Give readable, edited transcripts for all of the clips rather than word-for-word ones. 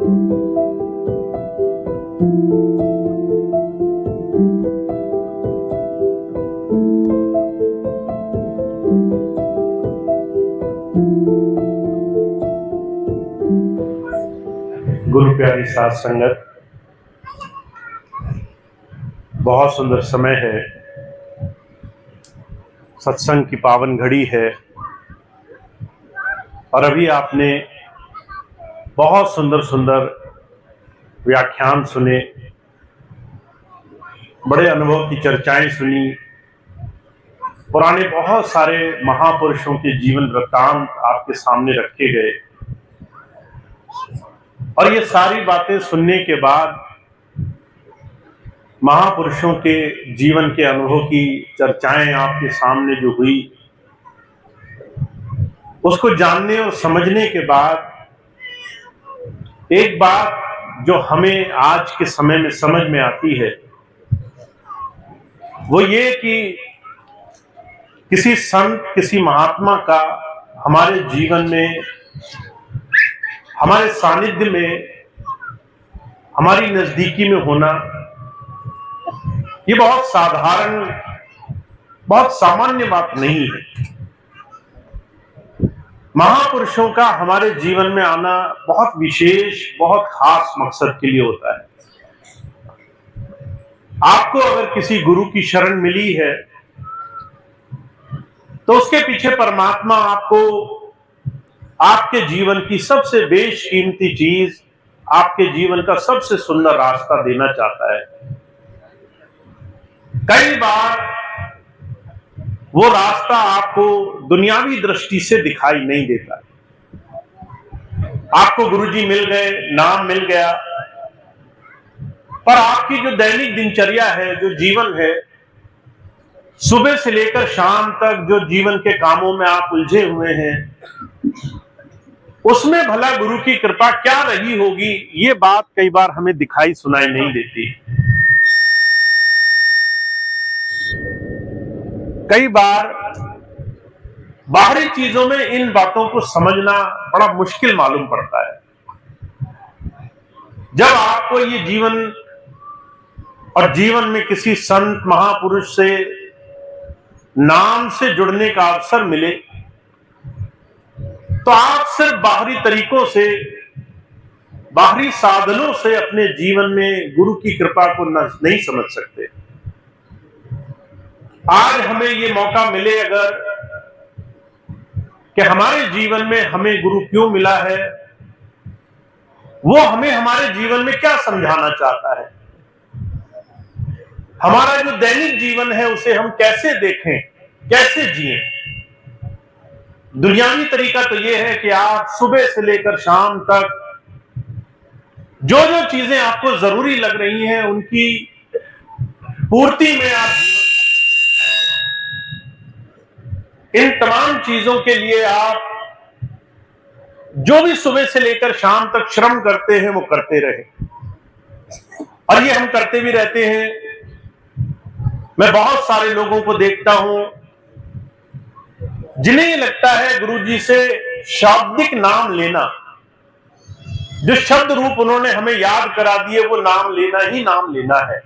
गुरु प्यारी साध संगत, बहुत सुंदर समय है। सत्संग की पावन घड़ी है और अभी आपने बहुत सुंदर सुंदर व्याख्यान सुने, बड़े अनुभव की चर्चाएं सुनी, पुराने बहुत सारे महापुरुषों के जीवन वृत्तांत आपके सामने रखे गए और ये सारी बातें सुनने के बाद महापुरुषों के जीवन के अनुभव की चर्चाएं आपके सामने जो हुई, उसको जानने और समझने के बाद एक बात जो हमें आज के समय में समझ में आती है वो ये कि किसी संत, किसी महात्मा का हमारे जीवन में, हमारे सानिध्य में, हमारी नजदीकी में होना ये बहुत साधारण, बहुत सामान्य बात नहीं है। महापुरुषों का हमारे जीवन में आना बहुत विशेष, बहुत खास मकसद के लिए होता है। आपको अगर किसी गुरु की शरण मिली है तो उसके पीछे परमात्मा आपको आपके जीवन की सबसे बेशकीमती चीज, आपके जीवन का सबसे सुंदर रास्ता देना चाहता है। कई बार वो रास्ता आपको दुनियावी दृष्टि से दिखाई नहीं देता। आपको गुरुजी मिल गए, नाम मिल गया, पर आपकी जो दैनिक दिनचर्या है, जो जीवन है, सुबह से लेकर शाम तक जो जीवन के कामों में आप उलझे हुए हैं, उसमें भला गुरु की कृपा क्या रही होगी, ये बात कई बार हमें दिखाई सुनाई नहीं देती। कई बार बाहरी चीजों में इन बातों को समझना बड़ा मुश्किल मालूम पड़ता है। जब आपको ये जीवन और जीवन में किसी संत महापुरुष से नाम से जुड़ने का अवसर मिले तो आप सिर्फ बाहरी तरीकों से, बाहरी साधनों से अपने जीवन में गुरु की कृपा को नहीं समझ सकते। आज हमें ये मौका मिले अगर कि हमारे जीवन में हमें गुरु क्यों मिला है, वो हमें हमारे जीवन में क्या समझाना चाहता है, हमारा जो दैनिक जीवन है उसे हम कैसे देखें, कैसे जिएं। दुनियावी तरीका तो यह है कि आप सुबह से लेकर शाम तक जो जो चीजें आपको जरूरी लग रही हैं उनकी पूर्ति में आप, इन तमाम चीजों के लिए आप जो भी सुबह से लेकर शाम तक श्रम करते हैं वो करते रहे, और ये हम करते भी रहते हैं। मैं बहुत सारे लोगों को देखता हूं जिन्हें ये लगता है गुरुजी से शाब्दिक नाम लेना, जो शब्द रूप उन्होंने हमें याद करा दिए, वो नाम लेना ही नाम लेना है।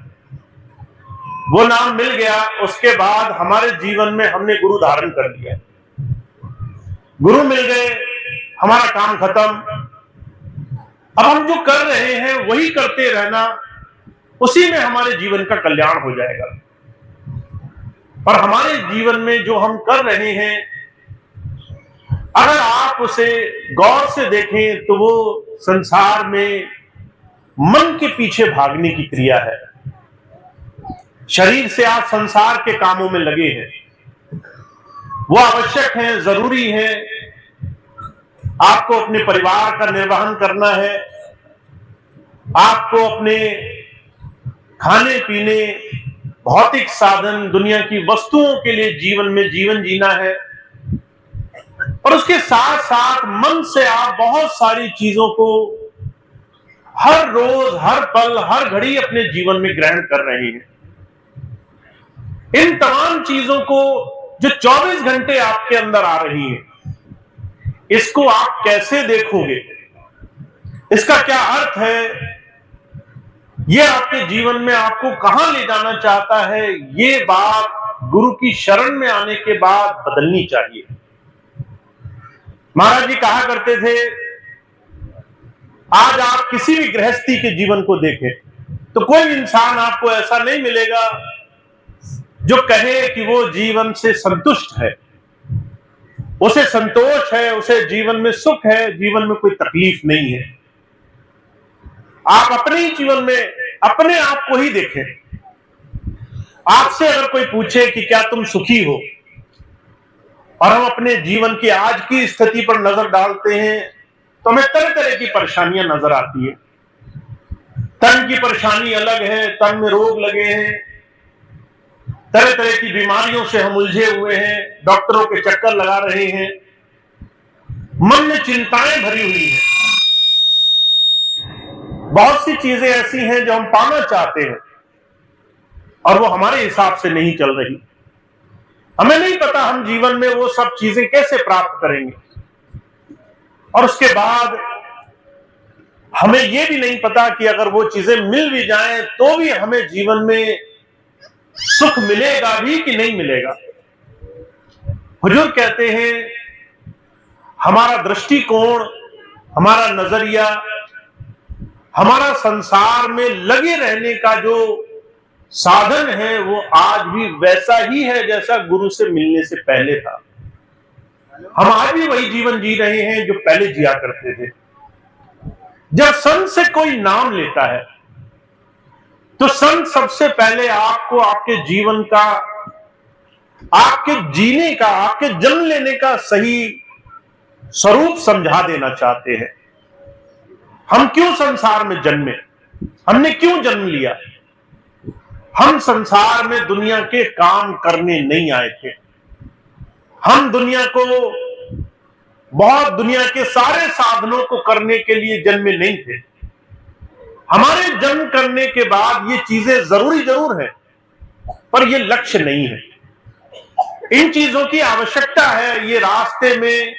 वो नाम मिल गया, उसके बाद हमारे जीवन में हमने गुरु धारण कर लिया, गुरु मिल गए, हमारा काम खत्म। अब हम जो कर रहे हैं वही करते रहना, उसी में हमारे जीवन का कल्याण हो जाएगा। पर हमारे जीवन में जो हम कर रहे हैं, अगर आप उसे गौर से देखें तो वो संसार में मन के पीछे भागने की क्रिया है। शरीर से आप संसार के कामों में लगे हैं, वो आवश्यक है, जरूरी है। आपको अपने परिवार का निर्वहन करना है, आपको अपने खाने पीने, भौतिक साधन, दुनिया की वस्तुओं के लिए जीवन में जीवन जीना है, और उसके साथ साथ मन से आप बहुत सारी चीजों को हर रोज, हर पल, हर घड़ी अपने जीवन में ग्रहण कर रहे हैं। इन तमाम चीजों को जो 24 घंटे आपके अंदर आ रही है, इसको आप कैसे देखोगे, इसका क्या अर्थ है, ये आपके जीवन में आपको कहां ले जाना चाहता है, ये बात गुरु की शरण में आने के बाद बदलनी चाहिए। महाराज जी कहा करते थे, आज आप किसी भी गृहस्थी के जीवन को देखें तो कोई इंसान आपको ऐसा नहीं मिलेगा जो कहे कि वो जीवन से संतुष्ट है, उसे संतोष है, उसे जीवन में सुख है, जीवन में कोई तकलीफ नहीं है। आप अपने ही जीवन में अपने आप को ही देखें। आपसे अगर कोई पूछे कि क्या तुम सुखी हो, और हम अपने जीवन की आज की स्थिति पर नजर डालते हैं तो हमें तरह तरह की परेशानियां नजर आती है। तन की परेशानी अलग है, तन में रोग लगे हैं, तरह तरह की बीमारियों से हम उलझे हुए हैं, डॉक्टरों के चक्कर लगा रहे हैं, मन में चिंताएं भरी हुई हैं। बहुत सी चीजें ऐसी हैं जो हम पाना चाहते हैं और वो हमारे हिसाब से नहीं चल रही। हमें नहीं पता हम जीवन में वो सब चीजें कैसे प्राप्त करेंगे, और उसके बाद हमें ये भी नहीं पता कि अगर वो चीजें मिल भी जाएं तो भी हमें जीवन में सुख मिलेगा भी कि नहीं मिलेगा। हुजूर कहते हैं, हमारा दृष्टिकोण, हमारा नजरिया, हमारा संसार में लगे रहने का जो साधन है वो आज भी वैसा ही है जैसा गुरु से मिलने से पहले था। हम आज भी वही जीवन जी रहे हैं जो पहले जिया करते थे। जब संत से कोई नाम लेता है तो संत सबसे पहले आपको आपके जीवन का, आपके जीने का, आपके जन्म लेने का सही स्वरूप समझा देना चाहते हैं। हम क्यों संसार में जन्मे, हमने क्यों जन्म लिया। हम संसार में दुनिया के काम करने नहीं आए थे। हम दुनिया को, बहुत दुनिया के सारे साधनों को करने के लिए जन्मे नहीं थे। हमारे जन्म करने के बाद ये चीजें जरूर है, पर ये लक्ष्य नहीं है। इन चीजों की आवश्यकता है, ये रास्ते में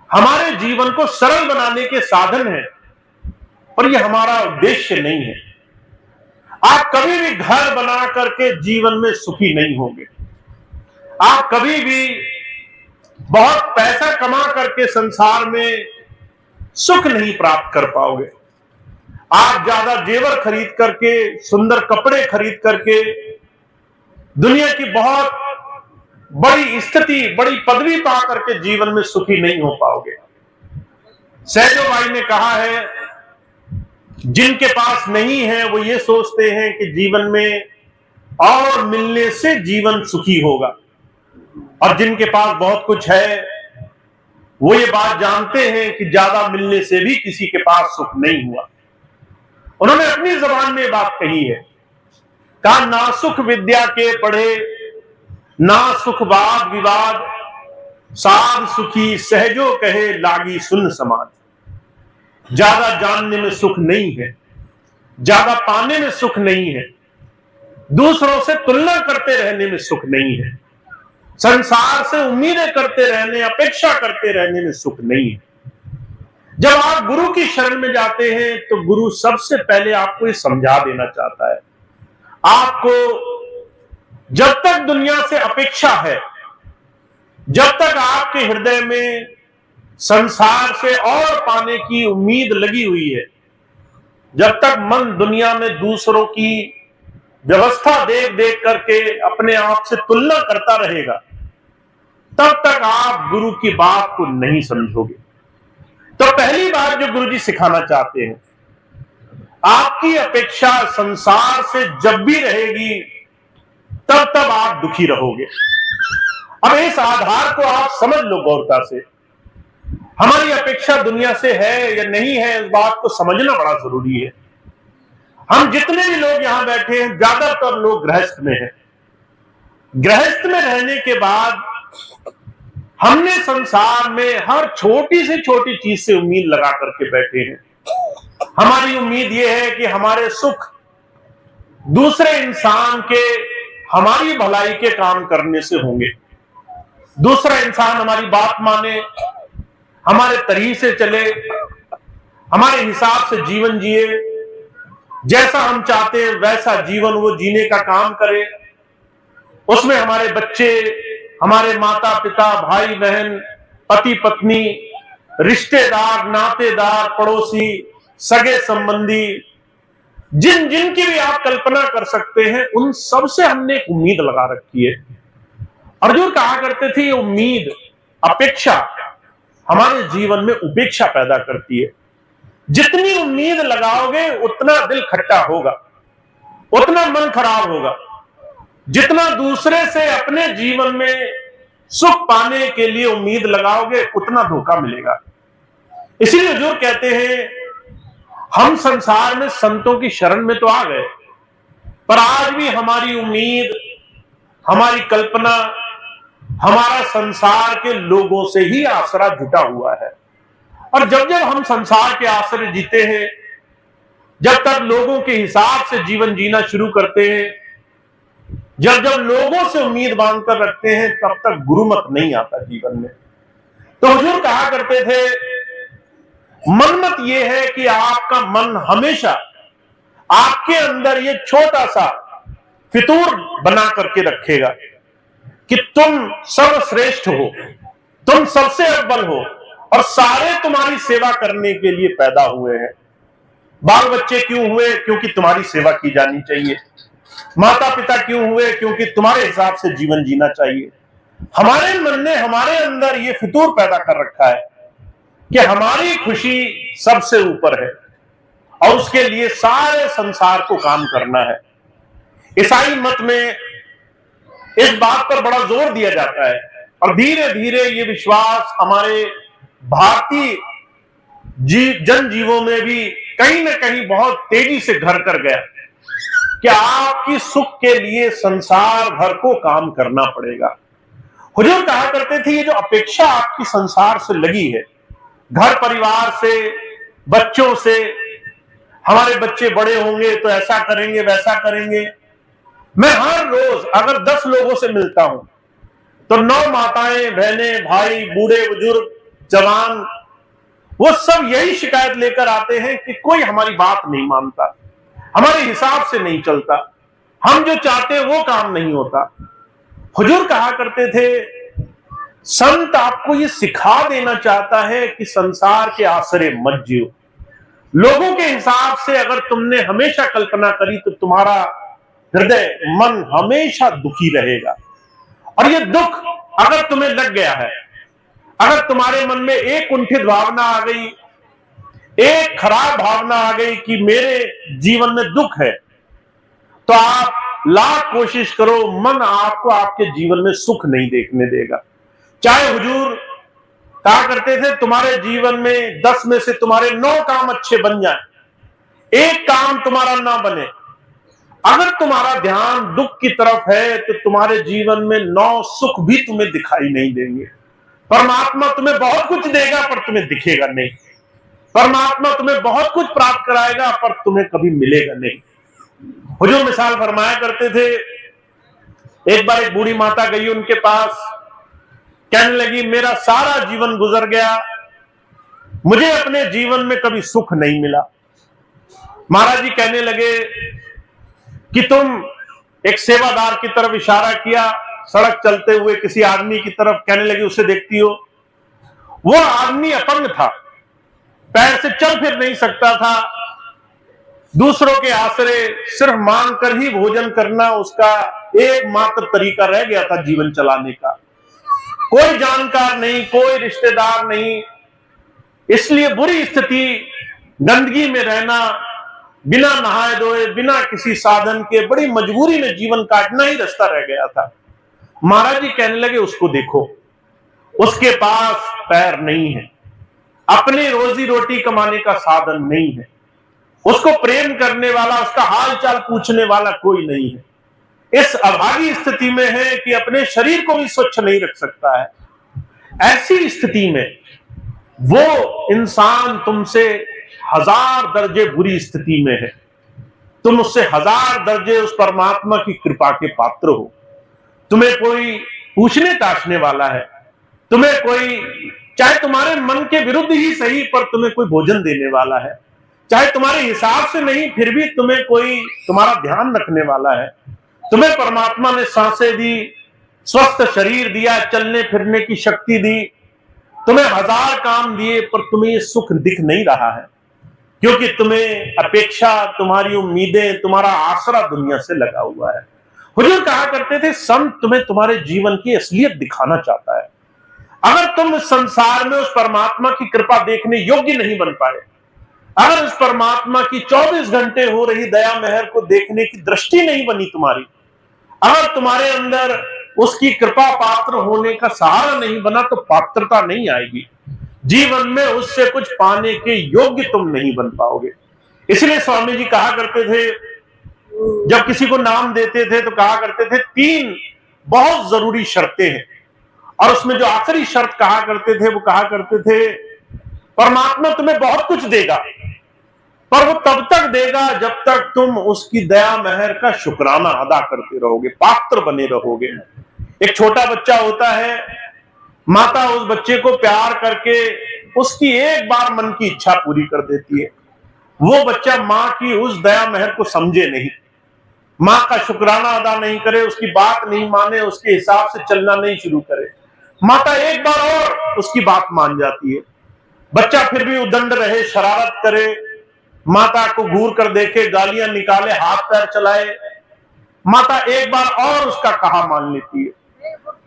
हमारे जीवन को सरल बनाने के साधन है, पर ये हमारा उद्देश्य नहीं है। आप कभी भी घर बना करके जीवन में सुखी नहीं होंगे। आप कभी भी बहुत पैसा कमा करके संसार में सुख नहीं प्राप्त कर पाओगे। आप ज्यादा जेवर खरीद करके, सुंदर कपड़े खरीद करके, दुनिया की बहुत बड़ी स्थिति, बड़ी पदवी पा करके जीवन में सुखी नहीं हो पाओगे। सहजो भाई ने कहा है, जिनके पास नहीं है वो ये सोचते हैं कि जीवन में और मिलने से जीवन सुखी होगा, और जिनके पास बहुत कुछ है वो ये बात जानते हैं कि ज्यादा मिलने से भी किसी के पास सुख नहीं हुआ। उन्होंने अपनी जबान में बात कही है, कहा, ना सुख विद्या के पढ़े, ना सुख वाद विवाद, साध सुखी सहजो कहे लागी सुन समाज। ज्यादा जानने में सुख नहीं है, ज्यादा पाने में सुख नहीं है, दूसरों से तुलना करते रहने में सुख नहीं है, संसार से उम्मीदें करते रहने, अपेक्षा करते रहने में सुख नहीं है। जब आप गुरु की शरण में जाते हैं तो गुरु सबसे पहले आपको ये समझा देना चाहता है, आपको जब तक दुनिया से अपेक्षा है, जब तक आपके हृदय में संसार से और पाने की उम्मीद लगी हुई है, जब तक मन दुनिया में दूसरों की व्यवस्था देख देख करके अपने आप से तुलना करता रहेगा, तब तक आप गुरु की बात को नहीं समझोगे। तो पहली बात जो गुरु जी सिखाना चाहते हैं, आपकी अपेक्षा संसार से जब भी रहेगी तब तब आप दुखी रहोगे। अब इस आधार को आप समझ लो गौरता से। हमारी अपेक्षा दुनिया से है या नहीं है, इस बात को समझना बड़ा जरूरी है। हम जितने भी लोग यहां बैठे हैं, ज्यादातर लोग गृहस्थ में हैं। गृहस्थ में रहने के बाद हमने संसार में हर छोटी से छोटी चीज से उम्मीद लगा करके बैठे हैं। हमारी उम्मीद यह है कि हमारे सुख दूसरे इंसान के, हमारी भलाई के काम करने से होंगे। दूसरा इंसान हमारी बात माने, हमारे तरीके से चले, हमारे हिसाब से जीवन जिए, जैसा हम चाहते हैं वैसा जीवन वो जीने का काम करे। उसमें हमारे बच्चे, हमारे माता पिता, भाई बहन, पति पत्नी, रिश्तेदार, नातेदार, पड़ोसी, सगे संबंधी, जिन जिन की भी आप कल्पना कर सकते हैं, उन सब से हमने एक उम्मीद लगा रखी है। अर्जुन कहा करते थे, उम्मीद, अपेक्षा हमारे जीवन में उपेक्षा पैदा करती है। जितनी उम्मीद लगाओगे उतना दिल खट्टा होगा, उतना मन खराब होगा। जितना दूसरे से अपने जीवन में सुख पाने के लिए उम्मीद लगाओगे उतना धोखा मिलेगा। इसीलिए हुजूर कहते हैं, हम संसार में संतों की शरण में तो आ गए, पर आज भी हमारी उम्मीद, हमारी कल्पना, हमारा संसार के लोगों से ही आसरा जुटा हुआ है। और जब जब हम संसार के आसरे जीते हैं, जब तक लोगों के हिसाब से जीवन जीना शुरू करते हैं, जब जब लोगों से उम्मीद बांधकर रखते हैं, तब तक गुरुमत नहीं आता जीवन में। तो हुजूर कहा करते थे, मनमत यह है कि आपका मन हमेशा आपके अंदर ये छोटा सा फितूर बना करके रखेगा कि तुम सर्वश्रेष्ठ हो, तुम सबसे अव्वल हो और सारे तुम्हारी सेवा करने के लिए पैदा हुए हैं। बाल बच्चे क्यों हुए? क्योंकि तुम्हारी सेवा की जानी चाहिए। माता पिता क्यों हुए? क्योंकि तुम्हारे हिसाब से जीवन जीना चाहिए। हमारे मन ने हमारे अंदर ये फितूर पैदा कर रखा है कि हमारी खुशी सबसे ऊपर है और उसके लिए सारे संसार को काम करना है। ईसाई मत में इस बात पर बड़ा जोर दिया जाता है और धीरे धीरे ये विश्वास हमारे भारतीय जनजीवों में भी कहीं ना कहीं बहुत तेजी से घर कर गया कि आपकी सुख के लिए संसार भर को काम करना पड़ेगा। हुजूर कहा करते थे, ये जो अपेक्षा आपकी संसार से लगी है, घर परिवार से, बच्चों से, हमारे बच्चे बड़े होंगे तो ऐसा करेंगे वैसा करेंगे। मैं हर रोज अगर 10 लोगों से मिलता हूं तो 9 माताएं, बहनें, भाई, बूढ़े, बुजुर्ग, जवान, वो सब यही शिकायत लेकर आते हैं कि कोई हमारी बात नहीं मानता, हमारे हिसाब से नहीं चलता, हम जो चाहते हैं वो काम नहीं होता। हुजूर कहा करते थे, संत आपको ये सिखा देना चाहता है कि संसार के आसरे मत जियो। लोगों के हिसाब से अगर तुमने हमेशा कल्पना करी तो तुम्हारा हृदय, मन हमेशा दुखी रहेगा। और ये दुख अगर तुम्हें लग गया है, अगर तुम्हारे मन में एक कुंठित भावना आ गई, एक खराब भावना आ गई कि मेरे जीवन में दुख है, तो आप लाख कोशिश करो, मन आपको आपके जीवन में सुख नहीं देखने देगा। चाहे हुजूर कहा करते थे, तुम्हारे जीवन में 10 में से तुम्हारे 9 काम अच्छे बन जाएं, एक काम तुम्हारा ना बने, अगर तुम्हारा ध्यान दुख की तरफ है तो तुम्हारे जीवन में 9 सुख भी तुम्हें दिखाई नहीं देंगे। परमात्मा तुम्हें बहुत कुछ देगा पर तुम्हें दिखेगा नहीं। परमात्मा तुम्हें बहुत कुछ प्राप्त कराएगा पर तुम्हें कभी मिलेगा नहीं। हुजूर मिसाल फरमाया करते थे, एक बार एक बूढ़ी माता गई उनके पास, कहने लगी, मेरा सारा जीवन गुजर गया, मुझे अपने जीवन में कभी सुख नहीं मिला। महाराज जी कहने लगे कि तुम, एक सेवादार की तरफ इशारा किया, सड़क चलते हुए किसी आदमी की तरफ, कहने लगी उसे देखती हो? वो आदमी अपंग था, पैर से चल फिर नहीं सकता था, दूसरों के आसरे सिर्फ मांग कर ही भोजन करना उसका एकमात्र तरीका रह गया था जीवन चलाने का। कोई जानकार नहीं, कोई रिश्तेदार नहीं, इसलिए बुरी स्थिति, गंदगी में रहना, बिना नहाए धोए, बिना किसी साधन के, बड़ी मजबूरी में जीवन काटना ही रास्ता रह गया था। महाराज जी कहने लगे, उसको देखो, उसके पास पैर नहीं है, अपने रोजी रोटी कमाने का साधन नहीं है, उसको प्रेम करने वाला, उसका हाल चाल पूछने वाला कोई नहीं है। इस अभागी स्थिति में है कि अपने शरीर को भी स्वच्छ नहीं रख सकता है। ऐसी स्थिति में वो इंसान तुमसे 1000 दर्जे बुरी स्थिति में है, तुम उससे 1000 दर्जे उस परमात्मा की कृपा के पात्र हो। तुम्हें कोई पूछने ताछने वाला है, तुम्हें कोई चाहे तुम्हारे मन के विरुद्ध ही सही, पर तुम्हें कोई भोजन देने वाला है, चाहे तुम्हारे हिसाब से नहीं फिर भी तुम्हें कोई तुम्हारा ध्यान रखने वाला है। तुम्हें परमात्मा ने सांसें दी, स्वस्थ शरीर दिया, चलने फिरने की शक्ति दी, तुम्हें 1000 काम दिए, पर तुम्हें ये सुख दिख नहीं रहा है, क्योंकि तुम्हें अपेक्षा, तुम्हारी उम्मीदें, तुम्हारा आसरा दुनिया से लगा हुआ है। हुजूर कहा करते थे, संत तुम्हें तुम्हारे जीवन की असलियत दिखाना चाहता है। अगर तुम इस संसार में उस परमात्मा की कृपा देखने योग्य नहीं बन पाए, अगर उस परमात्मा की 24 घंटे हो रही दया मेहर को देखने की दृष्टि नहीं बनी तुम्हारी, अगर तुम्हारे अंदर उसकी कृपा पात्र होने का सहारा नहीं बना, तो पात्रता नहीं आएगी जीवन में, उससे कुछ पाने के योग्य तुम नहीं बन पाओगे। इसलिए स्वामी जी कहा करते थे, जब किसी को नाम देते थे तो कहा करते थे 3 बहुत जरूरी शर्तें हैं, और उसमें जो आखिरी शर्त कहा करते थे वो कहा करते थे, परमात्मा तुम्हें बहुत कुछ देगा, पर वो तब तक देगा जब तक तुम उसकी दया मेहर का शुक्राना अदा करते रहोगे, पात्र बने रहोगे। एक छोटा बच्चा होता है, माता उस बच्चे को प्यार करके उसकी एक बार मन की इच्छा पूरी कर देती है। वो बच्चा माँ की उस दया मेहर को समझे नहीं, माँ का शुक्राना अदा नहीं करे, उसकी बात नहीं माने, उसके हिसाब से चलना नहीं शुरू करे, माता एक बार और उसकी बात मान जाती है। बच्चा फिर भी उदंड रहे, शरारत करे, माता को घूर कर देखे, गालियां निकाले, हाथ पैर चलाए, माता एक बार और उसका कहा मान लेती है।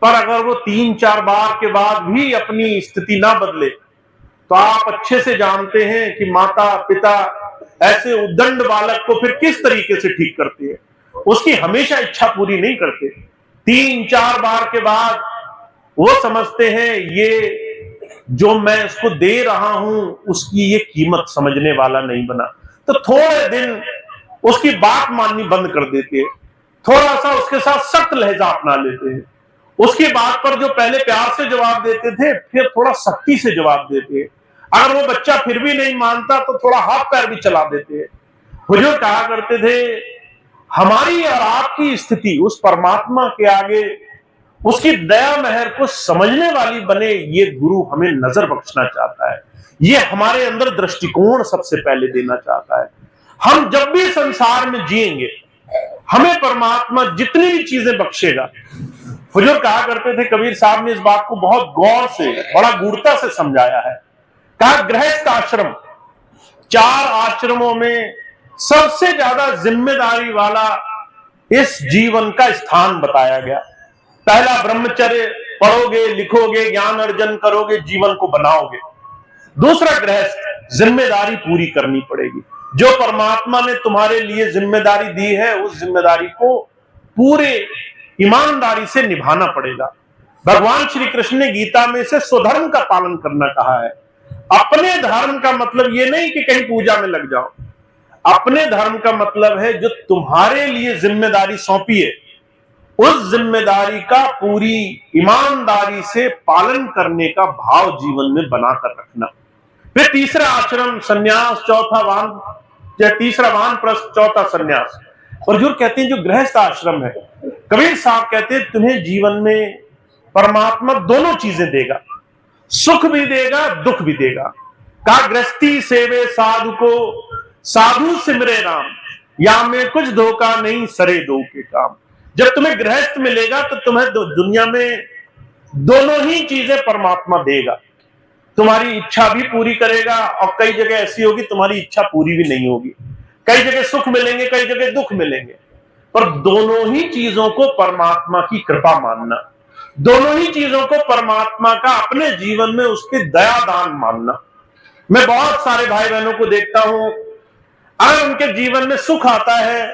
पर अगर वो 3-4 बार के बाद भी अपनी स्थिति ना बदले, तो आप अच्छे से जानते हैं कि माता पिता ऐसे उद्दंड बालक को फिर किस तरीके से ठीक करते हैं। उसकी हमेशा इच्छा पूरी नहीं करते, 3-4 बार के बाद वो समझते हैं ये जो मैं इसको दे रहा हूं उसकी ये कीमत समझने वाला नहीं बना, तो थोड़े दिन उसकी बात माननी बंद कर देते हैं, थोड़ा सा उसके साथ सख्त लहजा अपना लेते हैं, उसकी बात पर जो पहले प्यार से जवाब देते थे फिर थोड़ा सख्ती से जवाब देते हैं। अगर वो बच्चा फिर भी नहीं मानता तो थोड़ा हाथ पैर भी चला देते हैं। हुजूर कहा करते थे, हमारी और आपकी स्थिति उस परमात्मा के आगे उसकी दया मेहर को समझने वाली बने, ये गुरु हमें नजर बख्शना चाहता है, ये हमारे अंदर दृष्टिकोण सबसे पहले देना चाहता है। हम जब भी संसार में जिएंगे हमें परमात्मा जितनी भी चीजें बख्शेगा। हुजूर कहा करते थे, कबीर साहब ने इस बात को बहुत गौर से, बड़ा गूढ़ता से समझाया है। कहा, गृहस्थ आश्रम 4 आश्रमों में सबसे ज्यादा जिम्मेदारी वाला इस जीवन का स्थान बताया गया। पहला ब्रह्मचर्य, पढ़ोगे लिखोगे ज्ञान अर्जन करोगे, जीवन को बनाओगे। दूसरा गृहस्थ, जिम्मेदारी पूरी करनी पड़ेगी, जो परमात्मा ने तुम्हारे लिए जिम्मेदारी दी है उस जिम्मेदारी को पूरे ईमानदारी से निभाना पड़ेगा। भगवान श्री कृष्ण ने गीता में से स्वधर्म का पालन करना कहा है। अपने धर्म का मतलब ये नहीं कि कहीं पूजा में लग जाओ, अपने धर्म का मतलब है जो तुम्हारे लिए जिम्मेदारी सौंपी है उस जिम्मेदारी का पूरी ईमानदारी से पालन करने का भाव जीवन में बनाकर रखना। फिर तीसरा आश्रम संन्यास, तीसरा वानप्रस्थ, चौथा संन्यास। और हुजूर कहते हैं जो गृहस्थ आश्रम है, कबीर साहब कहते हैं तुम्हें जीवन में परमात्मा दोनों चीजें देगा, सुख भी देगा दुख भी देगा। कहा, गृहस्थी सेवे साधु को, साधु सिमरे राम, या में कुछ धोखा नहीं सरे दो के काम। जब तुम्हें गृहस्थ मिलेगा तो तुम्हें दुनिया में दोनों ही चीजें परमात्मा देगा, तुम्हारी इच्छा भी पूरी करेगा, और कई जगह ऐसी होगी तुम्हारी इच्छा पूरी भी नहीं होगी। कई जगह सुख मिलेंगे, कई जगह दुख मिलेंगे, पर दोनों ही चीजों को परमात्मा की कृपा मानना, दोनों ही चीजों को परमात्मा का अपने जीवन में उसके दया दान मानना। मैं बहुत सारे भाई बहनों को देखता हूं, अगर उनके जीवन में सुख आता है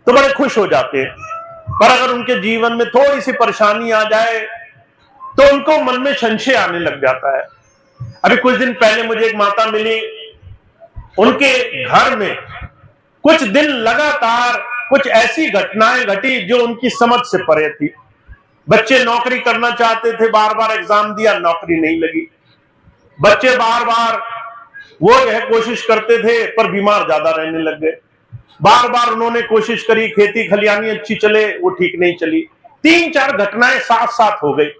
तो बड़े खुश हो जाते हैं, पर अगर उनके जीवन में थोड़ी सी परेशानी आ जाए तो उनको मन में संशय आने लग जाता है। अभी कुछ दिन पहले मुझे एक माता मिली, उनके घर में कुछ दिन लगातार कुछ ऐसी घटनाएं घटी जो उनकी समझ से परे थी। बच्चे नौकरी करना चाहते थे, बार बार एग्जाम दिया, नौकरी नहीं लगी। बच्चे बार बार वो यह कोशिश करते थे पर बीमार ज्यादा रहने लग गए। बार बार उन्होंने कोशिश करी, खेती खलियानी अच्छी चले, वो ठीक नहीं चली। 3-4 घटनाएं साथ साथ हो गई।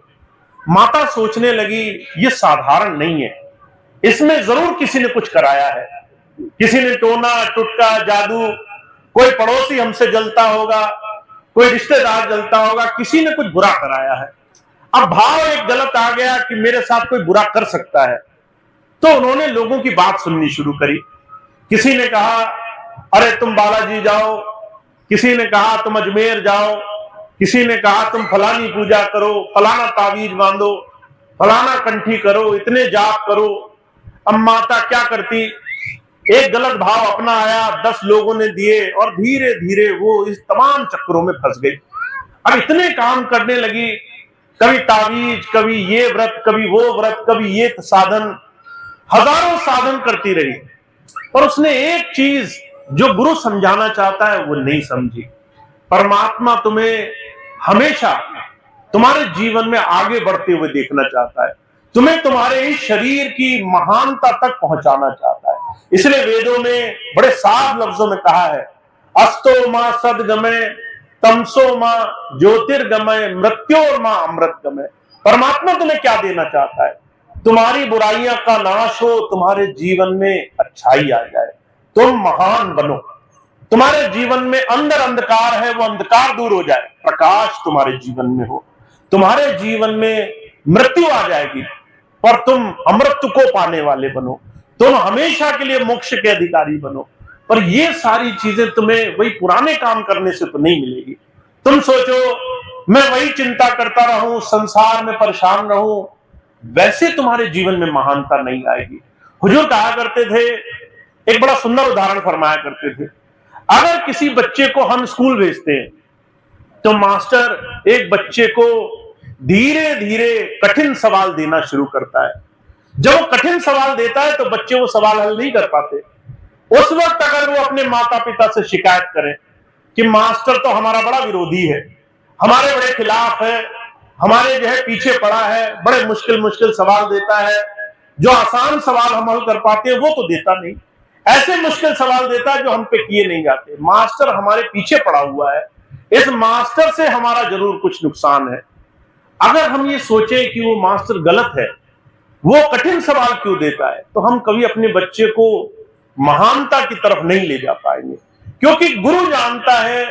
माता सोचने लगी ये साधारण नहीं है, इसमें जरूर किसी ने कुछ कराया है, किसी ने टोना टुटका जादू, कोई पड़ोसी हमसे जलता होगा, कोई रिश्तेदार जलता होगा, किसी ने कुछ बुरा कराया है। अब भाव एक गलत आ गया कि मेरे साथ कोई बुरा कर सकता है, तो उन्होंने लोगों की बात सुननी शुरू करी। किसी ने कहा अरे तुम बालाजी जाओ, किसी ने कहा तुम अजमेर जाओ, किसी ने कहा तुम फलानी पूजा करो, फलाना तावीज बांधो, फलाना कंठी करो, इतने जाप करो। अब माता क्या करती, एक गलत भाव अपना आया, 10 लोगों ने दिए और धीरे धीरे वो इस तमाम चक्रों में फंस गई। अब इतने काम करने लगी, कभी तावीज, कभी ये व्रत, कभी वो व्रत, कभी ये साधन, हजारों साधन करती रही, और उसने एक चीज जो गुरु समझाना चाहता है वो नहीं समझी। परमात्मा तुम्हें हमेशा तुम्हारे जीवन में आगे बढ़ते हुए देखना चाहता है, तुम्हें तुम्हारे इस शरीर की महानता तक पहुंचाना चाहता है। इसलिए वेदों में बड़े साफ लफ्जों में कहा है, अस्तो मां सदगमय, तमसो मां ज्योतिर्गमय, मृत्योर मां अमृतगमय। परमात्मा तुम्हें क्या देना चाहता है, तुम्हारी बुराइयां का नाश हो, तुम्हारे जीवन में अच्छाई आ जाए, तुम महान बनो, तुम्हारे जीवन में अंदर अंधकार है वो अंधकार दूर हो जाए, प्रकाश तुम्हारे जीवन में हो, तुम्हारे जीवन में मृत्यु आ जाएगी पर तुम अमृत को पाने वाले बनो, तुम हमेशा के लिए मोक्ष के अधिकारी बनो। पर ये सारी चीजें तुम्हें वही पुराने काम करने से तो नहीं मिलेगी। तुम सोचो मैं वही चिंता करता रहूं, संसार में परेशान रहूं, वैसे तुम्हारे जीवन में महानता नहीं आएगी। हुजूर कहा करते थे, एक बड़ा सुंदर उदाहरण फरमाया करते थे, अगर किसी बच्चे को हम स्कूल भेजते हैं तो मास्टर एक बच्चे को धीरे धीरे कठिन सवाल देना शुरू करता है। जब वो कठिन सवाल देता है तो बच्चे वो सवाल हल नहीं कर पाते। उस वक्त अगर वो अपने माता पिता से शिकायत करें कि मास्टर तो हमारा बड़ा विरोधी है, हमारे बड़े खिलाफ है, हमारे जो है पीछे पड़ा है, बड़े मुश्किल मुश्किल सवाल देता है, जो आसान सवाल हम हल कर पाते हैं वो तो देता नहीं, ऐसे मुश्किल सवाल देता है जो हम पे किए नहीं जाते। मास्टर हमारे पीछे पड़ा हुआ है, इस मास्टर से हमारा जरूर कुछ नुकसान है। अगर हम ये सोचें कि वो मास्टर गलत है, वो कठिन सवाल क्यों देता है, तो हम कभी अपने बच्चे को महानता की तरफ नहीं ले जा पाएंगे, क्योंकि गुरु जानता है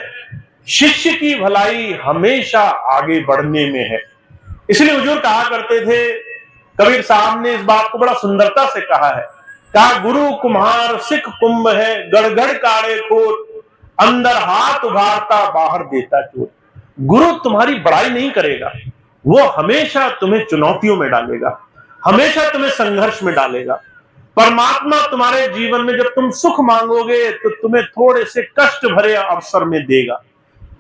शिष्य की भलाई हमेशा आगे बढ़ने में है। इसलिए हुजूर कहा करते थे, कबीर साहब ने इस बात को बड़ा सुंदरता से कहा है, कहा गुरु कुम्हार सिख कुंभ है, गड़गड़ काड़े खोट, अंदर हाथ उभारता बाहर देता चोट। गुरु तुम्हारी बड़ाई नहीं करेगा, वो हमेशा तुम्हें चुनौतियों में डालेगा, हमेशा तुम्हें संघर्ष में डालेगा। परमात्मा तुम्हारे जीवन में जब तुम सुख मांगोगे तो तुम्हें थोड़े से कष्ट भरे अवसर में देगा,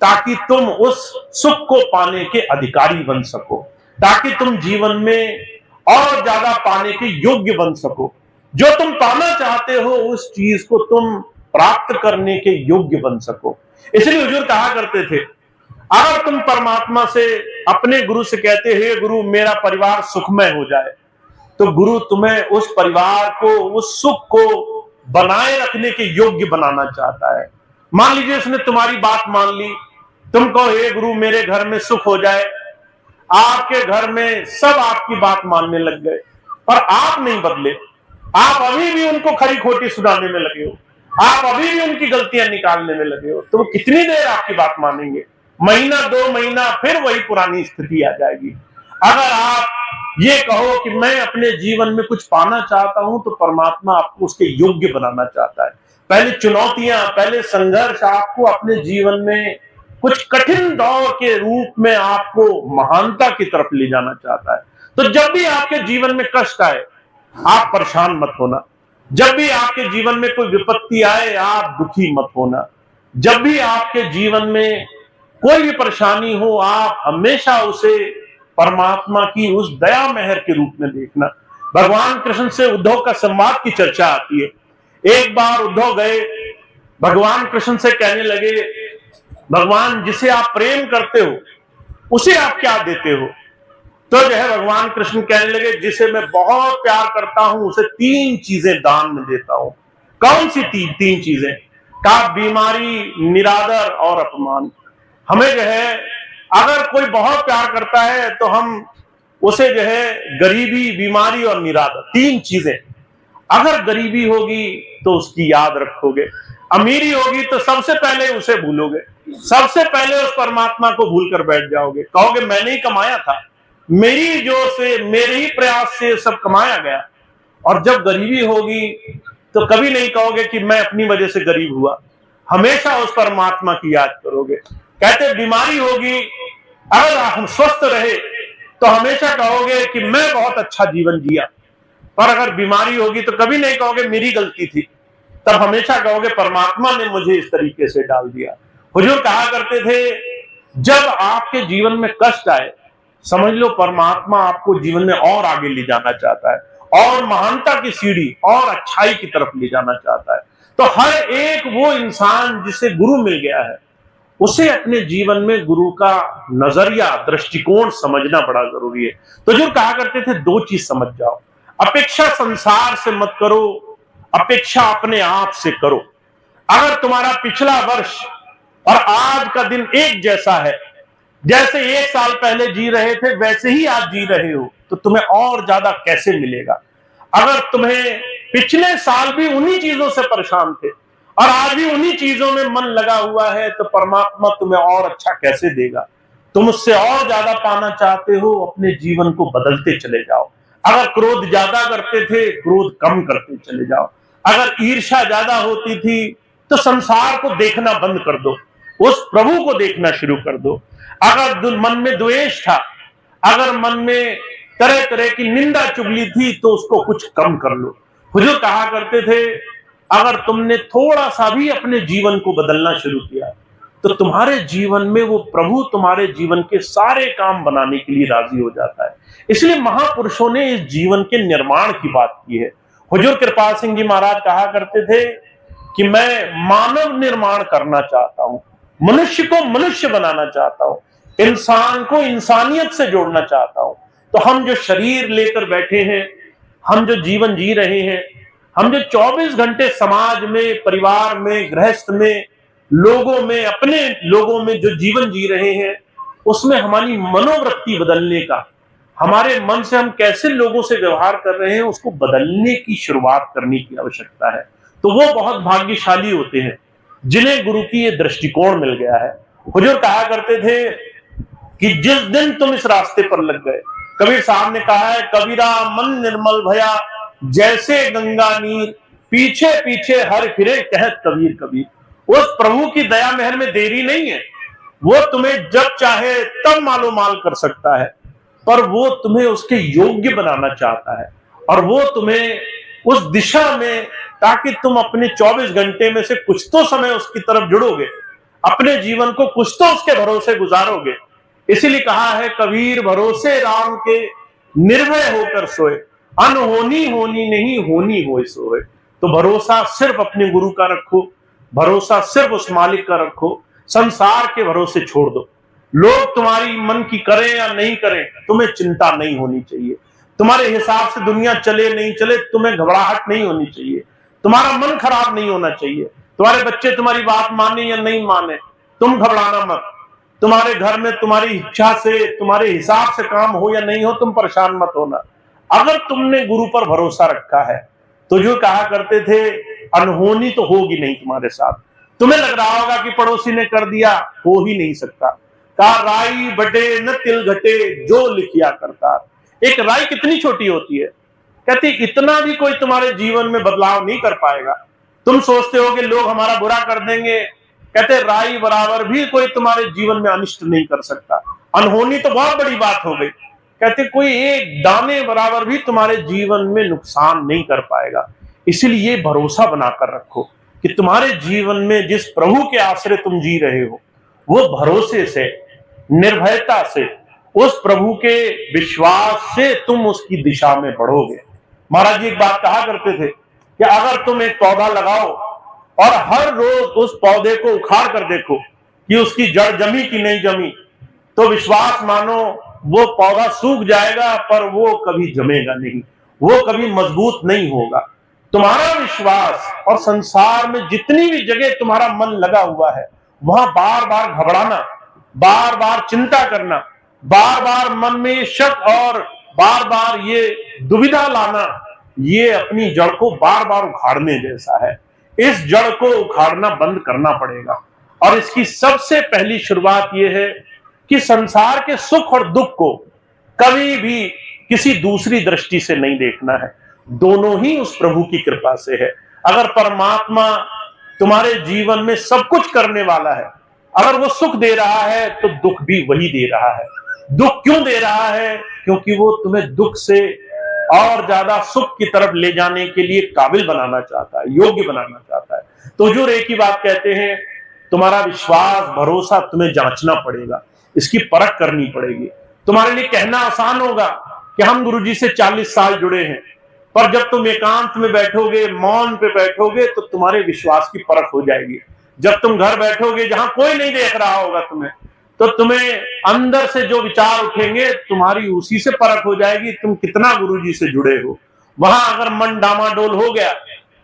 ताकि तुम उस सुख को पाने के अधिकारी बन सको, ताकि तुम जीवन में और ज्यादा पाने के योग्य बन सको। जो तुम पाना चाहते हो उस चीज को तुम प्राप्त करने के योग्य बन सको। इसलिए हुजूर कहा करते थे, अगर तुम परमात्मा से, अपने गुरु से कहते हे गुरु मेरा परिवार सुखमय हो जाए, तो गुरु तुम्हें उस परिवार को, उस सुख को बनाए रखने के योग्य बनाना चाहता है। मान लीजिए उसने तुम्हारी बात मान ली, तुम कहो हे गुरु मेरे घर में सुख हो जाए, आपके घर में सब आपकी बात मानने लग गए, पर आप नहीं बदले, आप अभी भी उनको खरी खोटी सुनाने में लगे हो, आप अभी भी उनकी गलतियां निकालने में लगे हो, तो वो कितनी देर आपकी बात मानेंगे? महीना 2 महीना फिर वही पुरानी स्थिति आ जाएगी। अगर आप ये कहो कि मैं अपने जीवन में कुछ पाना चाहता हूं, तो परमात्मा आपको उसके योग्य बनाना चाहता है। पहले चुनौतियां, पहले संघर्ष, आपको अपने जीवन में कुछ कठिन दौर के रूप में आपको महानता की तरफ ले जाना चाहता है। तो जब भी आपके जीवन में कष्ट आए, आप परेशान मत होना। जब भी आपके जीवन में कोई विपत्ति आए, आप दुखी मत होना। जब भी आपके जीवन में कोई भी परेशानी हो, आप हमेशा उसे परमात्मा की उस दया मेहर के रूप में देखना। भगवान कृष्ण से उद्धव का संवाद की चर्चा आती है। एक बार उद्धव गए, भगवान कृष्ण से कहने लगे, भगवान जिसे आप प्रेम करते हो उसे आप क्या देते हो? तो जो है भगवान कृष्ण कहने लगे, जिसे मैं बहुत प्यार करता हूं उसे 3 चीजें दान में देता हूं। कौन सी 3 चीजें? कहा बीमारी, निरादर और अपमान। हमें जो है अगर कोई बहुत प्यार करता है तो हम उसे जो है गरीबी, बीमारी और निरादर, 3 चीजें। अगर गरीबी होगी तो उसकी याद रखोगे, अमीरी होगी तो सबसे पहले उसे भूलोगे, सबसे पहले उस परमात्मा को भूलकर बैठ जाओगे, कहोगे मैंने ही कमाया था, मेरी जो से मेरे ही प्रयास से सब कमाया गया। और जब गरीबी होगी तो कभी नहीं कहोगे कि मैं अपनी वजह से गरीब हुआ, हमेशा उस परमात्मा की याद करोगे। कहते बीमारी होगी, अगर हम स्वस्थ रहे तो हमेशा कहोगे कि मैं बहुत अच्छा जीवन जिया, पर अगर बीमारी होगी तो कभी नहीं कहोगे मेरी गलती थी, तब हमेशा कहोगे परमात्मा ने मुझे इस तरीके से डाल दिया। हुजूर कहा करते थे, जब आपके जीवन में कष्ट आए, समझ लो परमात्मा आपको जीवन में और आगे ले जाना चाहता है, और महानता की सीढ़ी और अच्छाई की तरफ ले जाना चाहता है। तो हर एक वो इंसान जिसे गुरु मिल गया है, उसे अपने जीवन में गुरु का नजरिया, दृष्टिकोण समझना बड़ा जरूरी है। तो जो कहा करते थे, 2 चीज समझ जाओ, अपेक्षा संसार से मत करो, अपेक्षा अपने आप से करो। अगर तुम्हारा पिछला वर्ष और आज का दिन एक जैसा है, जैसे 1 साल पहले जी रहे थे वैसे ही आज जी रहे हो, तो तुम्हें और ज्यादा कैसे मिलेगा। अगर तुम्हें पिछले साल भी उन्हीं चीजों से परेशान थे और आज भी उन्हीं चीजों में मन लगा हुआ है, तो परमात्मा तुम्हें और अच्छा कैसे देगा। तुम उससे और ज्यादा पाना चाहते हो, अपने जीवन को बदलते चले जाओ। अगर क्रोध ज्यादा करते थे, क्रोध कम करते चले जाओ। अगर ईर्ष्या ज्यादा होती थी तो संसार को देखना बंद कर दो, उस प्रभु को देखना शुरू कर दो। अगर मन में द्वेष था, अगर मन में तरह तरह की निंदा चुगली थी, तो उसको कुछ कम कर लो। हुजूर कहा करते थे, अगर तुमने थोड़ा सा भी अपने जीवन को बदलना शुरू किया तो तुम्हारे जीवन में वो प्रभु तुम्हारे जीवन के सारे काम बनाने के लिए राजी हो जाता है। इसलिए महापुरुषों ने इस जीवन के निर्माण की बात की है। हुजूर कृपाल सिंह जी महाराज कहा करते थे कि मैं मानव निर्माण करना चाहता हूं, मनुष्य को मनुष्य बनाना चाहता हूं, इंसान को इंसानियत से जोड़ना चाहता हूं। तो हम जो शरीर लेकर बैठे हैं, हम जो जीवन जी रहे हैं, हम जो 24 घंटे समाज में, परिवार में, गृहस्थ में, लोगों में, अपने लोगों में जो जीवन जी रहे हैं, उसमें हमारी मनोवृत्ति बदलने का, हमारे मन से हम कैसे लोगों से व्यवहार कर रहे हैं, उसको बदलने की शुरुआत करने की आवश्यकता है। तो वो बहुत भाग्यशाली होते हैं जिन्हें गुरु की ये दृष्टिकोण मिल गया है। हुजूर कहा करते थे कि जिस दिन तुम इस रास्ते पर लग गए, कबीर साहब ने कहा है, कबीरा मन निर्मल भया जैसे गंगा नीर, पीछे पीछे हर फिरे कहत कबीर कबीर। उस प्रभु की दया मेहर में देरी नहीं है, वो तुम्हें जब चाहे तब मालो माल कर सकता है, पर वो तुम्हें उसके योग्य बनाना चाहता है, और वो तुम्हें उस दिशा में, ताकि तुम अपने 24 घंटे में से कुछ तो समय उसकी तरफ जुड़ोगे, अपने जीवन को कुछ तो उसके भरोसे गुजारोगे। इसीलिए कहा है, कबीर भरोसे राम के निर्भय होकर सोए, अनहोनी होनी नहीं होनी होए सोए। तो भरोसा सिर्फ अपने गुरु का रखो, भरोसा सिर्फ उस मालिक का रखो, संसार के भरोसे छोड़ दो। लोग तुम्हारी मन की करें या नहीं करें, तुम्हें चिंता नहीं होनी चाहिए। तुम्हारे हिसाब से दुनिया चले नहीं चले, तुम्हें घबराहट नहीं होनी चाहिए। तुम्हारा मन खराब नहीं होना चाहिए। तुम्हारे बच्चे तुम्हारी बात माने या नहीं माने, तुम घबराना मत। तुम्हारे घर में तुम्हारी इच्छा से, तुम्हारे हिसाब से काम हो या नहीं हो, तुम परेशान मत होना। अगर तुमने गुरु पर भरोसा रखा है, तो जो कहा करते थे, अनहोनी तो होगी नहीं तुम्हारे साथ। तुम्हें लग रहा होगा कि पड़ोसी ने कर दिया, हो ही नहीं सकता। कहा राई बटे न तिल घटे जो लिखिया करता। एक राई कितनी छोटी होती है, कहती इतना भी कोई तुम्हारे जीवन में बदलाव नहीं कर पाएगा। तुम सोचते हो कि लोग हमारा बुरा कर देंगे, कहते राई बराबर भी कोई तुम्हारे जीवन में अनिष्ट नहीं कर सकता। अनहोनी तो बहुत बड़ी बात हो गई, कहते कोई एक दाने बराबर भी तुम्हारे जीवन में नुकसान नहीं कर पाएगा। इसीलिए भरोसा बनाकर रखो कि तुम्हारे जीवन में जिस प्रभु के आश्रय तुम जी रहे हो, वो भरोसे से, निर्भयता से, उस प्रभु के विश्वास से तुम उसकी दिशा में बढ़ोगे। महाराज जी एक बात कहा करते थे कि अगर तुम एक पौधा लगाओ और हर रोज उस पौधे को उखाड़ कर देखो कि उसकी जड़ जमी कि नहीं जमी, तो विश्वास मानो वो पौधा सूख जाएगा, पर वो कभी जमेगा नहीं, वो कभी मजबूत नहीं होगा। तुम्हारा विश्वास और संसार में जितनी भी जगह तुम्हारा मन लगा हुआ है, वहां बार बार घबराना, बार बार चिंता करना, बार बार मन में शक और बार बार ये दुविधा लाना, ये अपनी जड़ को बार बार उखाड़ने जैसा है। इस जड़ को उखाड़ना बंद करना पड़ेगा। और इसकी सबसे पहली शुरुआत यह है कि संसार के सुख और दुख को कभी भी किसी दूसरी दृष्टि से नहीं देखना है। दोनों ही उस प्रभु की कृपा से है। अगर परमात्मा तुम्हारे जीवन में सब कुछ करने वाला है, अगर वो सुख दे रहा है तो दुख भी वही दे रहा है। दुख क्यों दे रहा है? क्योंकि वो तुम्हें दुख से और ज्यादा सुख की तरफ ले जाने के लिए काबिल बनाना चाहता है, योग्य बनाना चाहता है। तो हुजूर एक ही बात कहते हैं, तुम्हारा विश्वास भरोसा तुम्हें जांचना पड़ेगा, इसकी परख करनी पड़ेगी। तुम्हारे लिए कहना आसान होगा कि हम गुरुजी से 40 साल जुड़े हैं, पर जब तुम एकांत में बैठोगे, मौन पे बैठोगे, तो तुम्हारे विश्वास की परख हो जाएगी। जब तुम घर बैठोगे जहां कोई नहीं देख रहा होगा तुम्हें, तो तुम्हें अंदर से जो विचार उठेंगे तुम्हारी उसी से परख हो जाएगी तुम कितना गुरुजी से जुड़े हो। वहां अगर मन डामाडोल हो गया,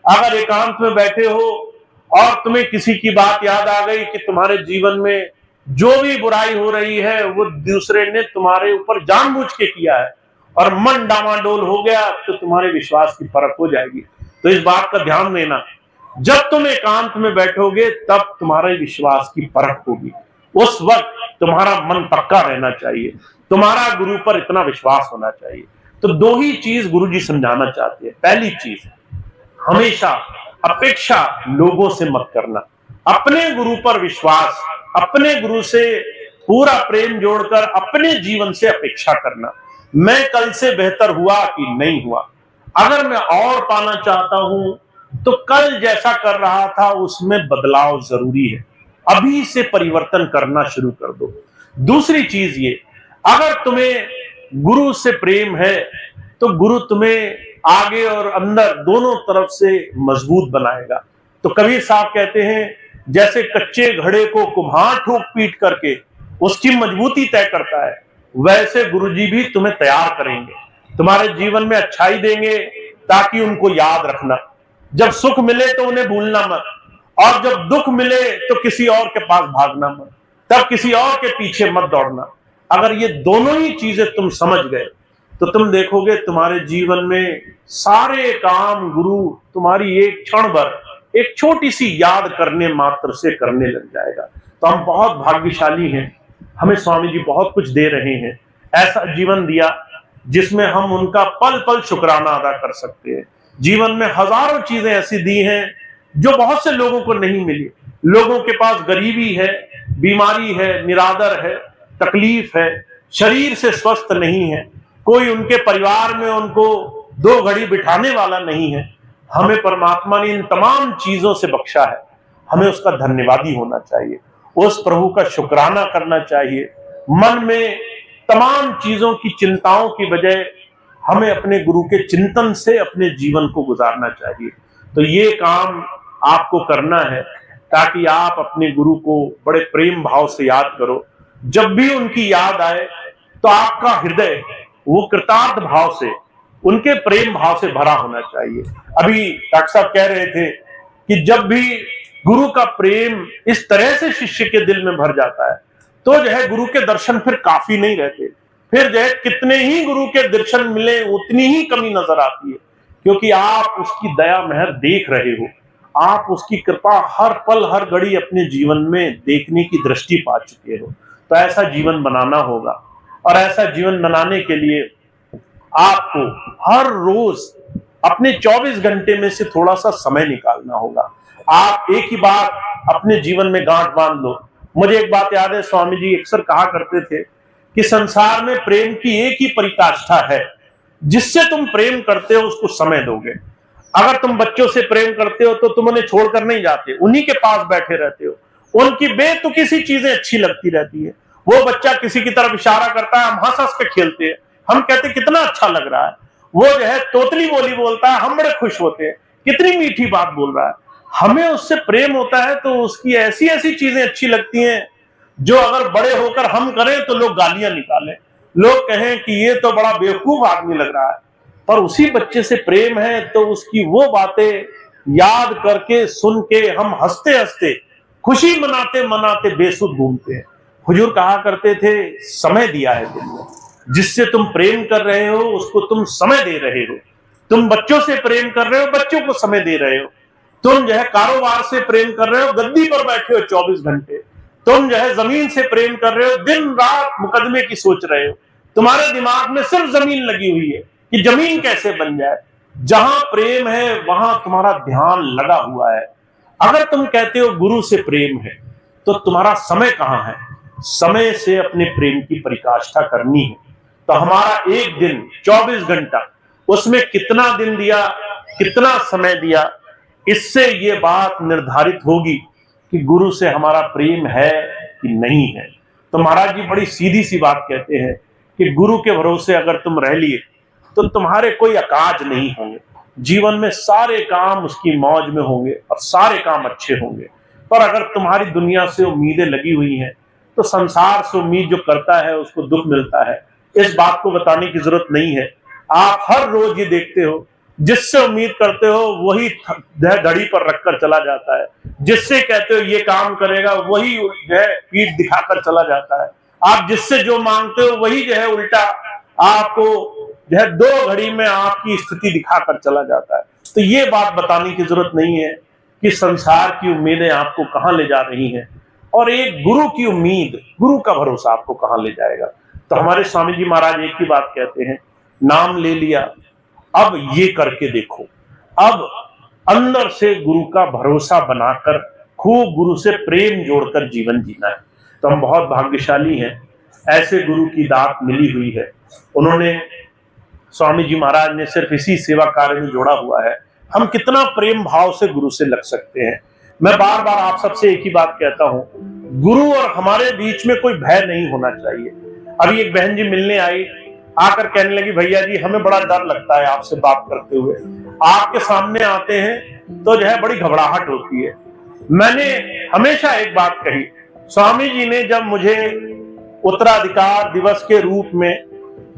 अगर एकांत में बैठे हो और तुम्हें किसी की बात याद आ गई कि तुम्हारे जीवन में जो भी बुराई हो रही है वो दूसरे ने तुम्हारे ऊपर जानबूझ के किया है, और मन डामाडोल हो गया, तो तुम्हारे विश्वास की परख हो जाएगी। तो इस बात का ध्यान देना, जब तुम एकांत में बैठोगे तब तुम्हारे विश्वास की परख होगी। उस वक्त तुम्हारा मन पक्का रहना चाहिए, तुम्हारा गुरु पर इतना विश्वास होना चाहिए। तो दो ही चीज गुरुजी समझाना चाहते हैं। पहली चीज, हमेशा अपेक्षा लोगों से मत करना, अपने गुरु पर विश्वास, अपने गुरु से पूरा प्रेम जोड़कर अपने जीवन से अपेक्षा करना, मैं कल से बेहतर हुआ कि नहीं हुआ। अगर मैं और पाना चाहता हूं तो कल जैसा कर रहा था उसमें बदलाव जरूरी है, अभी से परिवर्तन करना शुरू कर दो। दूसरी चीज ये, अगर तुम्हें गुरु से प्रेम है तो गुरु तुम्हें आगे और अंदर दोनों तरफ से मजबूत बनाएगा। तो कबीर साहब कहते हैं, जैसे कच्चे घड़े को कुम्हार ठोक पीट करके उसकी मजबूती तय करता है, वैसे गुरुजी भी तुम्हें तैयार करेंगे, तुम्हारे जीवन में अच्छाई देंगे ताकि उनको याद रखना। जब सुख मिले तो उन्हें भूलना मत, और जब दुख मिले तो किसी और के पास भागना मत, तब किसी और के पीछे मत दौड़ना। अगर ये दोनों ही चीजें तुम समझ गए तो तुम देखोगे तुम्हारे जीवन में सारे काम गुरु तुम्हारी एक क्षण भर, एक छोटी सी याद करने मात्र से करने लग जाएगा। तो हम बहुत भाग्यशाली हैं, हमें स्वामी जी बहुत कुछ दे रहे हैं, ऐसा जीवन दिया जिसमें हम उनका पल पल शुक्राना अदा कर सकते हैं। जीवन में हजारों चीजें ऐसी दी हैं जो बहुत से लोगों को नहीं मिली। लोगों के पास गरीबी है, बीमारी है, निरादर है, तकलीफ है, शरीर से स्वस्थ नहीं है, कोई उनके परिवार में उनको 2 घड़ी बिठाने वाला नहीं है। हमें परमात्मा ने इन तमाम चीजों से बख्शा है, हमें उसका धन्यवादी होना चाहिए, उस प्रभु का शुक्राना करना चाहिए। मन में तमाम चीजों की चिंताओं की बजाय हमें अपने गुरु के चिंतन से अपने जीवन को गुजारना चाहिए। तो ये काम आपको करना है ताकि आप अपने गुरु को बड़े प्रेम भाव से याद करो। जब भी उनकी याद आए तो आपका हृदय वो कृतार्थ भाव से, उनके प्रेम भाव से भरा होना चाहिए। अभी डॉक्टर साहब कह रहे थे कि जब भी गुरु का प्रेम इस तरह से शिष्य के दिल में भर जाता है तो जो है गुरु के दर्शन फिर काफी नहीं रहते, फिर जो है कितने ही गुरु के दर्शन मिले उतनी ही कमी नजर आती है, क्योंकि आप उसकी दया मेहर देख रहे हो, आप उसकी कृपा हर पल हर घड़ी अपने जीवन में देखने की दृष्टि पा चुके हो। तो ऐसा जीवन बनाना होगा, और ऐसा जीवन बनाने के लिए आपको हर रोज अपने 24 घंटे में से थोड़ा सा समय निकालना होगा। आप एक ही बात अपने जीवन में गांठ बांध लो। मुझे एक बात याद है, स्वामी जी अक्सर कहा करते थे कि संसार में प्रेम की एक ही परिकाष्ठा है, जिससे तुम प्रेम करते हो उसको समय दोगे। अगर तुम बच्चों से प्रेम करते हो तो तुम उन्हें छोड़कर नहीं जाते, उन्हीं के पास बैठे रहते हो, उनकी बेतुकी सी चीजें अच्छी लगती रहती है। वो बच्चा किसी की तरफ इशारा करता है, हम हंस हंस के खेलते हैं, हम कहते कितना अच्छा लग रहा है। वो जो है तोतली बोली बोलता है, हम बड़े खुश होते हैं, कितनी मीठी बात बोल रहा है। हमें उससे प्रेम होता है तो उसकी ऐसी ऐसी चीजें अच्छी लगती हैं जो अगर बड़े होकर हम करें तो लोग गालियां निकालें, लोग कहें कि ये तो बड़ा बेवकूफ आदमी लग रहा है। पर उसी बच्चे से प्रेम है तो उसकी वो बातें याद करके सुन के हम हंसते हंसते खुशी मनाते मनाते बेसुध घूमते हैं। हुजूर कहा करते थे, समय दिया है तुमने, जिससे तुम प्रेम कर रहे हो उसको तुम समय दे रहे हो। तुम बच्चों से प्रेम कर रहे हो, बच्चों को समय दे रहे हो। तुम जो है कारोबार से प्रेम कर रहे हो, गद्दी पर बैठे हो 24 घंटे। तुम जो है जमीन से प्रेम कर रहे हो, दिन रात मुकदमे की सोच रहे हो। तुम्हारे दिमाग में सिर्फ जमीन लगी हुई है कि जमीन कैसे बन जाए। जहां प्रेम है वहां तुम्हारा ध्यान लगा हुआ है। अगर तुम कहते हो गुरु से प्रेम है, तो तुम्हारा समय कहां है? समय से अपने प्रेम की परिकाष्ठा करनी है। तो हमारा एक दिन 24 घंटा, उसमें कितना दिन दिया, कितना समय दिया, इससे ये बात निर्धारित होगी कि गुरु से हमारा प्रेम है कि नहीं है। तो महाराज जी बड़ी सीधी सी बात कहते हैं कि गुरु के भरोसे अगर तुम रह लिए तो तुम्हारे कोई अकाज नहीं होंगे। जीवन में सारे काम उसकी मौज में होंगे और सारे काम अच्छे होंगे। पर अगर तुम्हारी दुनिया से उम्मीदें लगी हुई हैं, तो संसार से उम्मीद जो करता है उसको दुख मिलता है। इस बात को बताने की जरूरत नहीं है। आप हर रोज ये देखते हो, जिससे उम्मीद करते हो वही धड़ी पर रखकर चला जाता है। जिससे कहते हो ये काम करेगा वही जो है पीठ दिखाकर चला जाता है। आप जिससे जो मांगते हो वही जो है उल्टा आपको जो है 2 घड़ी में आपकी स्थिति दिखाकर चला जाता है। तो ये बात बताने की जरूरत नहीं है कि संसार की उम्मीदें आपको कहां ले जा रही हैं और एक गुरु की उम्मीद, गुरु का भरोसा आपको कहां ले जाएगा। तो हमारे स्वामी जी महाराज एक ही बात कहते हैं, नाम ले लिया, अब ये करके देखो। अब अंदर से गुरु का भरोसा बनाकर खूब गुरु से प्रेम जोड़कर जीवन जीना है। तो हम बहुत भाग्यशाली हैं, ऐसे गुरु की दात मिली हुई है। उन्होंने, स्वामी जी महाराज ने सिर्फ इसी सेवा कार्य में जोड़ा हुआ है। हम कितना प्रेम भाव से गुरु से लग सकते हैं। मैं बार बार आप सबसे एक ही बात कहता हूं, गुरु और हमारे बीच में कोई भय नहीं होना चाहिए। अभी एक बहन जी मिलने आई, आकर कहने लगी, भैया जी हमें बड़ा डर लगता है आपसे बात करते हुए, आपके सामने आते हैं तो जो है बड़ी घबराहट होती है। मैंने हमेशा एक बात कही, स्वामी जी ने जब मुझे उत्तराधिकार दिवस के रूप में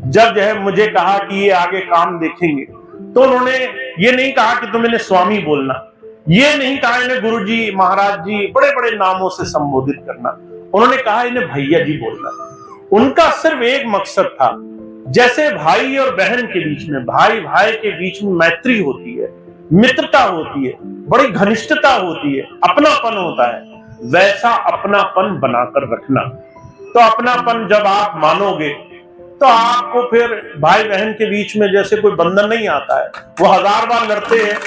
जब जो है मुझे कहा कि ये आगे काम देखेंगे, तो उन्होंने ये नहीं कहा कि तुम इन्हें स्वामी बोलना, ये नहीं कहा इन्हें गुरुजी, महाराज जी, बड़े बड़े नामों से संबोधित करना। उन्होंने कहा इन्हें भैया जी बोलना। उनका सिर्फ एक मकसद था, जैसे भाई और बहन के बीच में, भाई भाई के बीच में मैत्री होती है, मित्रता होती है, बड़ी घनिष्ठता होती है, अपनापन होता है, वैसा अपनापन बनाकर रखना। तो अपनापन जब आप मानोगे तो आपको फिर भाई बहन के बीच में जैसे कोई बंधन नहीं आता है। वो 1000 बार लड़ते हैं,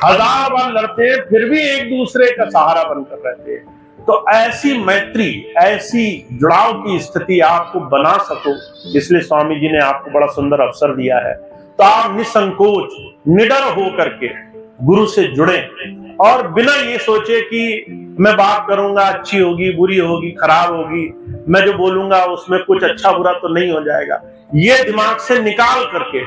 1000 बार लड़ते हैं, फिर भी एक दूसरे का सहारा बनकर रहते हैं। तो ऐसी मैत्री, ऐसी जुड़ाव की स्थिति आपको बना सको, इसलिए स्वामी जी ने आपको बड़ा सुंदर अवसर दिया है। तो आप निसंकोच, निडर होकर के गुरु से जुड़े और बिना ये सोचे कि मैं बात करूंगा अच्छी होगी, बुरी होगी, खराब होगी, मैं जो बोलूंगा उसमें कुछ अच्छा बुरा तो नहीं हो जाएगा, ये दिमाग से निकाल करके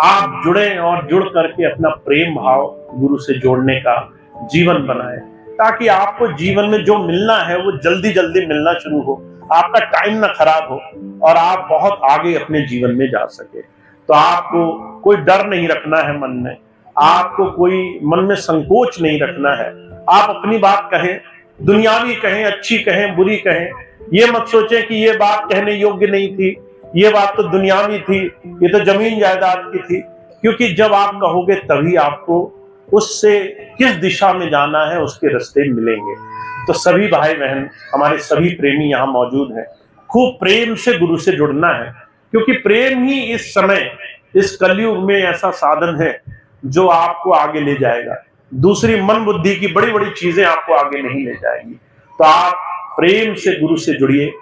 आप जुड़े और जुड़ करके अपना प्रेम भाव गुरु से जोड़ने का जीवन बनाए, ताकि आपको जीवन में जो मिलना है वो जल्दी जल्दी मिलना शुरू हो, आपका टाइम ना खराब हो और आप बहुत आगे अपने जीवन में जा सके। तो आपको कोई डर नहीं रखना है मन में, आपको कोई मन में संकोच नहीं रखना है। आप अपनी बात कहें, दुनियावी कहें, अच्छी कहें, बुरी कहें, ये मत सोचें कि ये बात कहने योग्य नहीं थी, ये बात तो दुनियावी थी, ये तो जमीन जायदाद की थी। क्योंकि जब आप कहोगे तभी आपको उससे किस दिशा में जाना है उसके रास्ते मिलेंगे। तो सभी भाई बहन, हमारे सभी प्रेमी यहाँ मौजूद हैं, खूब प्रेम से गुरु से जुड़ना है, क्योंकि प्रेम ही इस समय, इस कलयुग में ऐसा साधन है जो आपको आगे ले जाएगा। दूसरी मन बुद्धि की बड़ी बड़ी चीजें आपको आगे नहीं ले जाएंगी। तो आप प्रेम से गुरु से जुड़िए,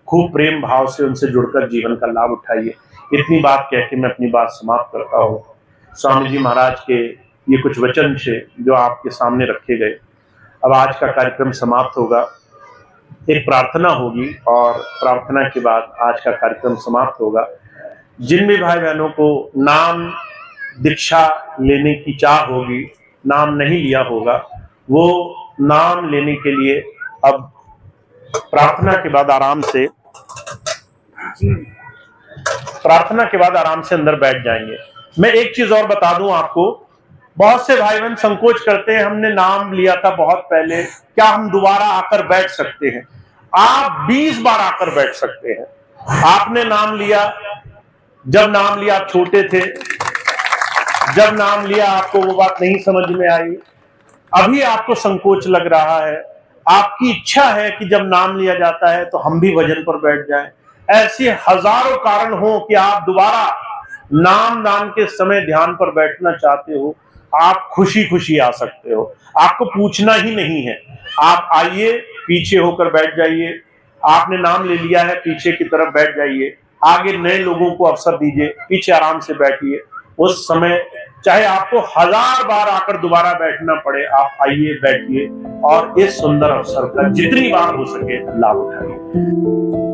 खूब प्रेम भाव से उनसे जुड़कर जीवन का लाभ उठाइए। इतनी बात कह के मैं अपनी बात समाप्त करता हूँ। स्वामी जी महाराज के ये कुछ वचन थे जो आपके सामने रखे गए। अब आज का कार्यक्रम समाप्त होगा, एक प्रार्थना होगी और प्रार्थना के बाद आज का कार्यक्रम समाप्त होगा। जिन भी भाई बहनों को नाम दीक्षा लेने की चाह होगी, नाम नहीं लिया होगा, वो नाम लेने के लिए अब प्रार्थना के बाद आराम से अंदर बैठ जाएंगे। मैं एक चीज और बता दूं आपको, बहुत से भाई बहन संकोच करते हैं, हमने नाम लिया था बहुत पहले, क्या हम दोबारा आकर बैठ सकते हैं? आप 20 बार आकर बैठ सकते हैं। आपने नाम लिया, जब नाम लिया आप छोटे थे, जब नाम लिया आपको वो बात नहीं समझ में आई, अभी आपको संकोच लग रहा है, आपकी इच्छा है कि जब नाम लिया जाता है तो हम भी भजन पर बैठ जाएं। ऐसे हजारों कारण हो कि आप दोबारा नाम के समय ध्यान पर बैठना चाहते हो, आप खुशी खुशी आ सकते हो, आपको पूछना ही नहीं है। आप आइए, पीछे होकर बैठ जाइए, आपने नाम ले लिया है, पीछे की तरफ बैठ जाइए, आगे नए लोगों को अवसर दीजिए, पीछे आराम से बैठिए। उस समय चाहे आपको 1000 बार आकर दोबारा बैठना पड़े, आप आइए, बैठिए और इस सुंदर अवसर का जितनी बार हो सके लाभ उठाइए।